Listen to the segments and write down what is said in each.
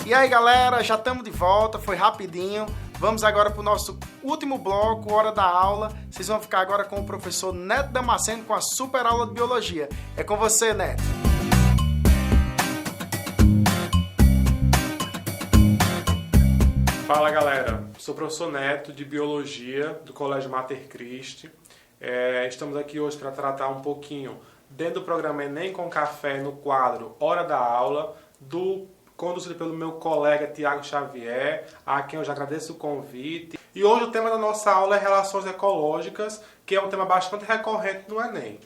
E aí galera, já estamos de volta, foi rapidinho. Vamos agora para o nosso último bloco, hora da aula. Vocês vão ficar agora com o professor Neto Damasceno com a super aula de biologia. É com você, Neto. Fala galera, sou o professor Neto de Biologia do Colégio Mater Christi. Estamos aqui hoje para tratar um pouquinho dentro do programa Enem com Café no quadro Hora da Aula, conduzido pelo meu colega Tiago Xavier, a quem eu já agradeço o convite. E hoje o tema da nossa aula é relações ecológicas, que é um tema bastante recorrente no Enem.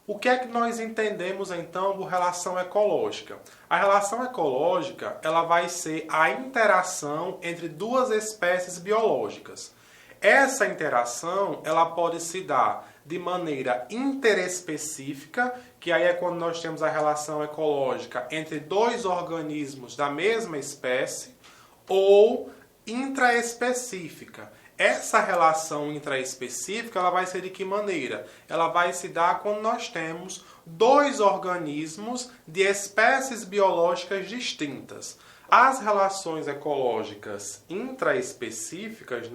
O que é que nós entendemos então por relação ecológica? A relação ecológica ela vai ser a interação entre duas espécies biológicas. Essa interação ela pode se dar de maneira interespecífica, que aí é quando nós temos a relação ecológica entre dois organismos da mesma espécie, ou intraespecífica. Essa relação intraespecífica ela vai ser de que maneira? Ela vai se dar quando nós temos dois organismos de espécies biológicas distintas. As relações ecológicas intraespecíficas,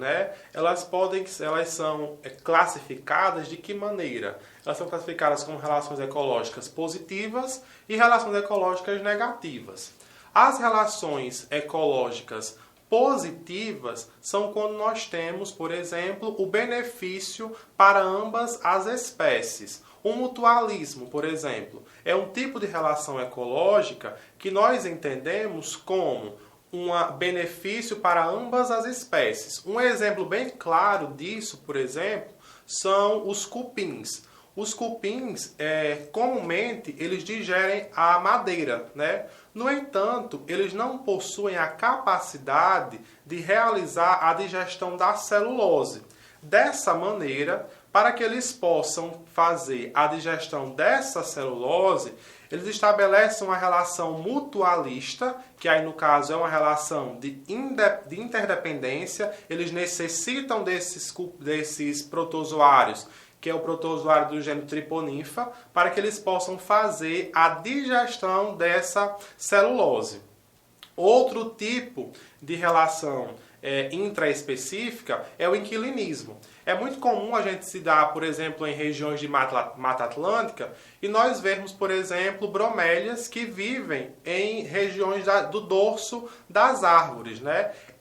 elas são classificadas de que maneira? Elas são classificadas como relações ecológicas positivas e relações ecológicas negativas. As relações ecológicas positivas são quando nós temos, por exemplo, o benefício para ambas as espécies. O mutualismo, por exemplo, é um tipo de relação ecológica que nós entendemos como um benefício para ambas as espécies. Um exemplo bem claro disso, por exemplo, são os cupins. Os cupins, comumente, eles digerem a madeira, No entanto, eles não possuem a capacidade de realizar a digestão da celulose. Dessa maneira, para que eles possam fazer a digestão dessa celulose, eles estabelecem uma relação mutualista, que aí no caso é uma relação de interdependência. Eles necessitam desses protozoários, que é o protozoário do gênero Triponinfa, para que eles possam fazer a digestão dessa celulose. Outro tipo de relação intraespecífica é o inquilinismo. É muito comum a gente se dar, por exemplo, em regiões de Mata Atlântica e nós vermos, por exemplo, bromélias que vivem em regiões do dorso das árvores,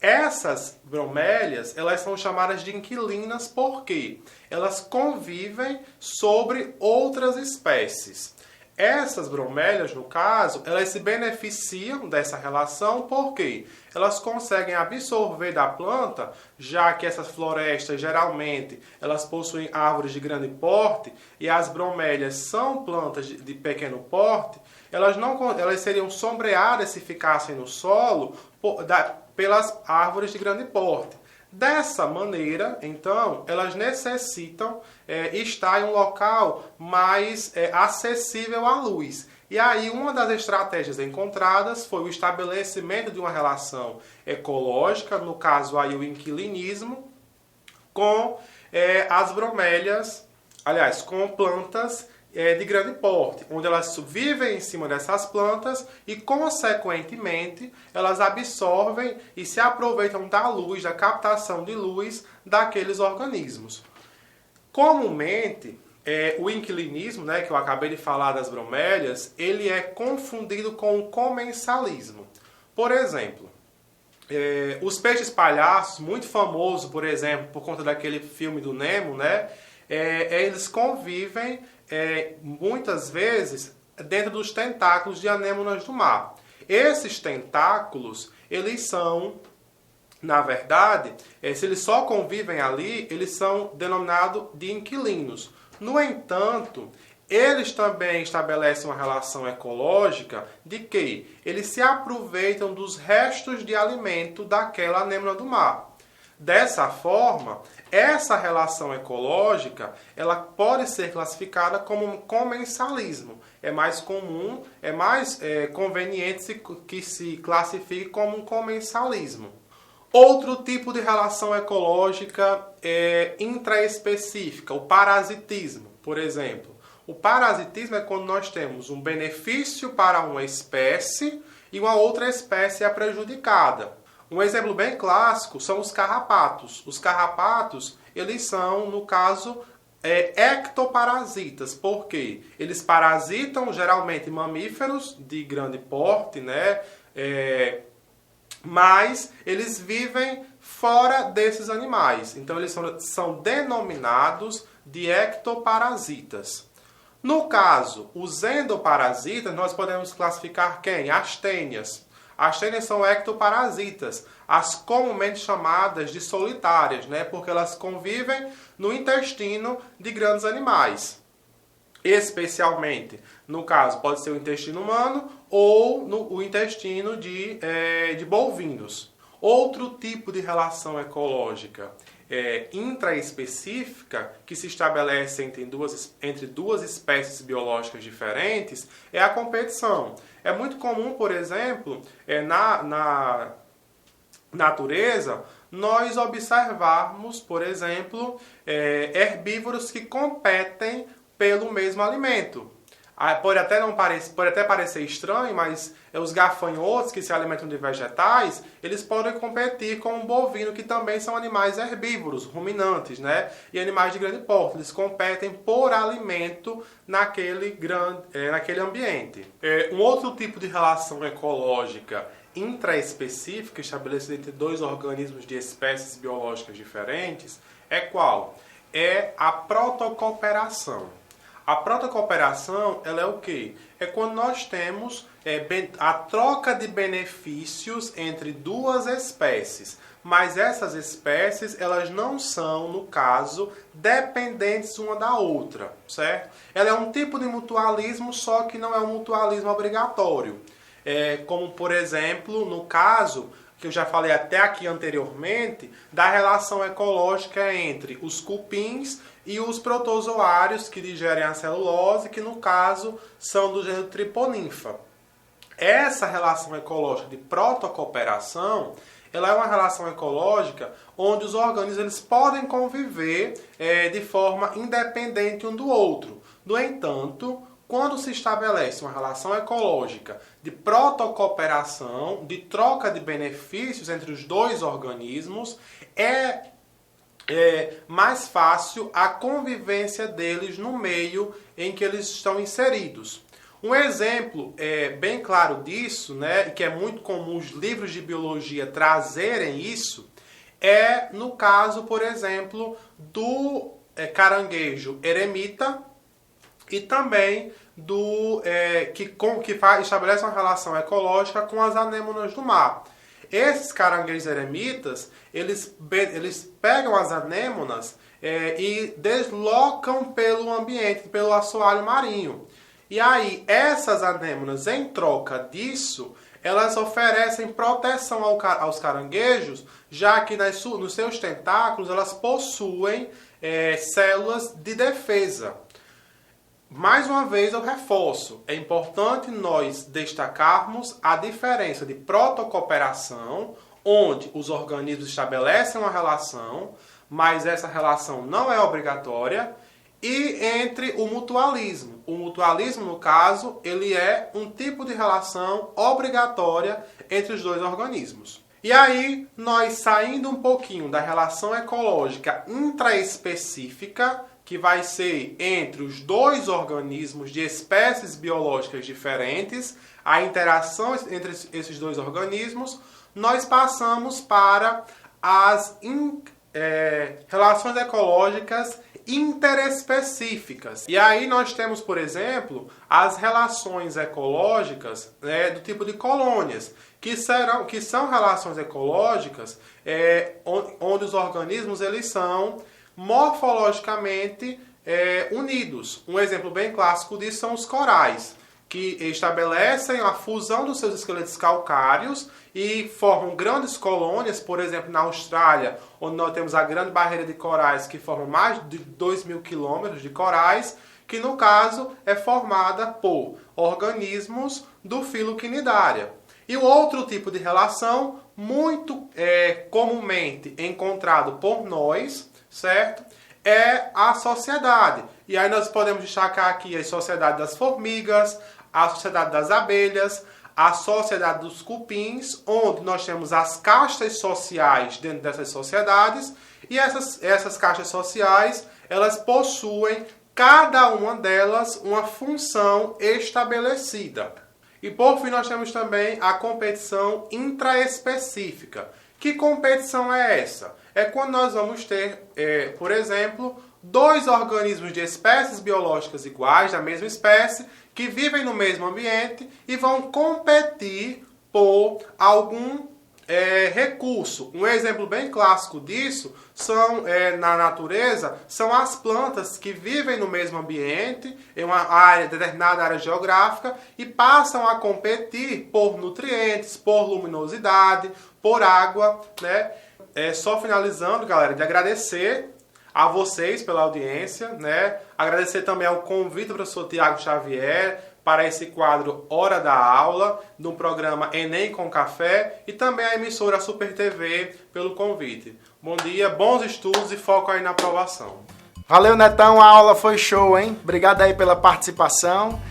Essas bromélias, elas são chamadas de inquilinas porque elas convivem sobre outras espécies. Essas bromélias, no caso, elas se beneficiam dessa relação porque elas conseguem absorver da planta, já que essas florestas geralmente elas possuem árvores de grande porte e as bromélias são plantas de pequeno porte, elas seriam sombreadas se ficassem no solo pelas árvores de grande porte. Dessa maneira, então, elas necessitam estar em um local mais acessível à luz. E aí, uma das estratégias encontradas foi o estabelecimento de uma relação ecológica, no caso aí o inquilinismo, com as bromélias, aliás, com plantas de grande porte, onde elas vivem em cima dessas plantas e, consequentemente, elas absorvem e se aproveitam da luz, da captação de luz daqueles organismos. Comumente, o inquilinismo, que eu acabei de falar das bromélias, ele é confundido com o comensalismo. Por exemplo, os peixes palhaços, muito famoso, por exemplo, por conta daquele filme do Nemo, eles convivem muitas vezes dentro dos tentáculos de anêmonas do mar. Esses tentáculos, eles são, na verdade, se eles só convivem ali, eles são denominados de inquilinos. No entanto, eles também estabelecem uma relação ecológica de que eles se aproveitam dos restos de alimento daquela anêmona do mar. Dessa forma, essa relação ecológica ela pode ser classificada como um comensalismo. É mais comum, é mais conveniente que se classifique como um comensalismo. Outro tipo de relação ecológica é intraespecífica, o parasitismo, por exemplo. O parasitismo é quando nós temos um benefício para uma espécie e uma outra espécie é prejudicada. Um exemplo bem clássico são os carrapatos. Os carrapatos, eles são, no caso, ectoparasitas. Por quê? Eles parasitam geralmente mamíferos de grande porte, né? Mas eles vivem fora desses animais. Então eles são denominados de ectoparasitas. No caso, os endoparasitas, nós podemos classificar quem? As tênias. As tênias são ectoparasitas, as comumente chamadas de solitárias, né? Porque elas convivem no intestino de grandes animais. Especialmente, no caso, pode ser o intestino humano ou o intestino de bovinos. Outro tipo de relação ecológica intraespecífica que se estabelece entre duas espécies biológicas diferentes é a competição. É muito comum, por exemplo, na natureza, nós observarmos, por exemplo, herbívoros que competem pelo mesmo alimento. Pode até parecer estranho, mas os gafanhotos que se alimentam de vegetais, eles podem competir com o bovino, que também são animais herbívoros, ruminantes, né? E animais de grande porte. Eles competem por alimento naquele ambiente. Um outro tipo de relação ecológica intraespecífica, estabelecida entre dois organismos de espécies biológicas diferentes, é qual? É a protocooperação. A protocooperação, ela é o quê? É quando nós temos a troca de benefícios entre duas espécies. Mas essas espécies, elas não são, no caso, dependentes uma da outra, certo? Ela é um tipo de mutualismo, só que não é um mutualismo obrigatório. Como, por exemplo, no caso que eu já falei até aqui anteriormente, da relação ecológica entre os cupins e os protozoários que digerem a celulose, que no caso são do gênero Triponinfa. Essa relação ecológica de protocooperação, ela é uma relação ecológica onde os organismos eles podem conviver de forma independente um do outro. No entanto, quando se estabelece uma relação ecológica de protocooperação, de troca de benefícios entre os dois organismos, é mais fácil a convivência deles no meio em que eles estão inseridos. Um exemplo bem claro disso, né, e que é muito comum os livros de biologia trazerem isso, é no caso, por exemplo, do caranguejo eremita e também que estabelece uma relação ecológica com as anêmonas do mar. Esses caranguejos eremitas, eles pegam as anêmonas e deslocam pelo ambiente, pelo assoalho marinho. E aí, essas anêmonas, em troca disso, elas oferecem proteção aos caranguejos, já que nos seus tentáculos elas possuem células de defesa. Mais uma vez eu reforço, é importante nós destacarmos a diferença de protocooperação, onde os organismos estabelecem uma relação, mas essa relação não é obrigatória, e entre o mutualismo. O mutualismo, no caso, ele é um tipo de relação obrigatória entre os dois organismos. E aí, nós saindo um pouquinho da relação ecológica intraespecífica, que vai ser entre os dois organismos de espécies biológicas diferentes, a interação entre esses dois organismos, nós passamos para as relações ecológicas interespecíficas. E aí nós temos, por exemplo, as relações ecológicas do tipo de colônias, que são relações ecológicas onde os organismos eles são morfologicamente unidos. Um exemplo bem clássico disso são os corais, que estabelecem a fusão dos seus esqueletos calcários e formam grandes colônias, por exemplo, na Austrália, onde nós temos a grande barreira de corais, que forma mais de 2.000 quilômetros de corais, que no caso é formada por organismos do filo Cnidaria. E o outro tipo de relação, muito comumente encontrado por nós, certo? É a sociedade. E aí nós podemos destacar aqui a sociedade das formigas, a sociedade das abelhas, a Sociedade dos Cupins, onde nós temos as castas sociais dentro dessas sociedades, e essas castas sociais, elas possuem, cada uma delas, uma função estabelecida. E por fim nós temos também a competição intraespecífica. Que competição é essa? É quando nós vamos ter, por exemplo, dois organismos de espécies biológicas iguais, da mesma espécie, que vivem no mesmo ambiente e vão competir por algum recurso. Um exemplo bem clássico disso são, na natureza, são as plantas que vivem no mesmo ambiente, em uma determinada área geográfica, e passam a competir por nutrientes, por luminosidade, por água, né? Só finalizando, galera, de agradecer a vocês pela audiência, né? Agradecer também ao convite do professor Tiago Xavier para esse quadro Hora da Aula, no programa Enem com Café, e também a emissora Super TV pelo convite. Bom dia, bons estudos e foco aí na aprovação. Valeu, Netão, a aula foi show, hein? Obrigado aí pela participação.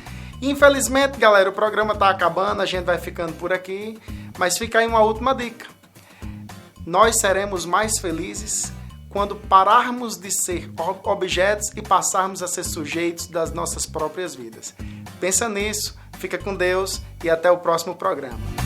Infelizmente, galera, o programa tá acabando, a gente vai ficando por aqui, mas fica aí uma última dica. Nós seremos mais felizes quando pararmos de ser objetos e passarmos a ser sujeitos das nossas próprias vidas. Pensa nisso, fica com Deus e até o próximo programa.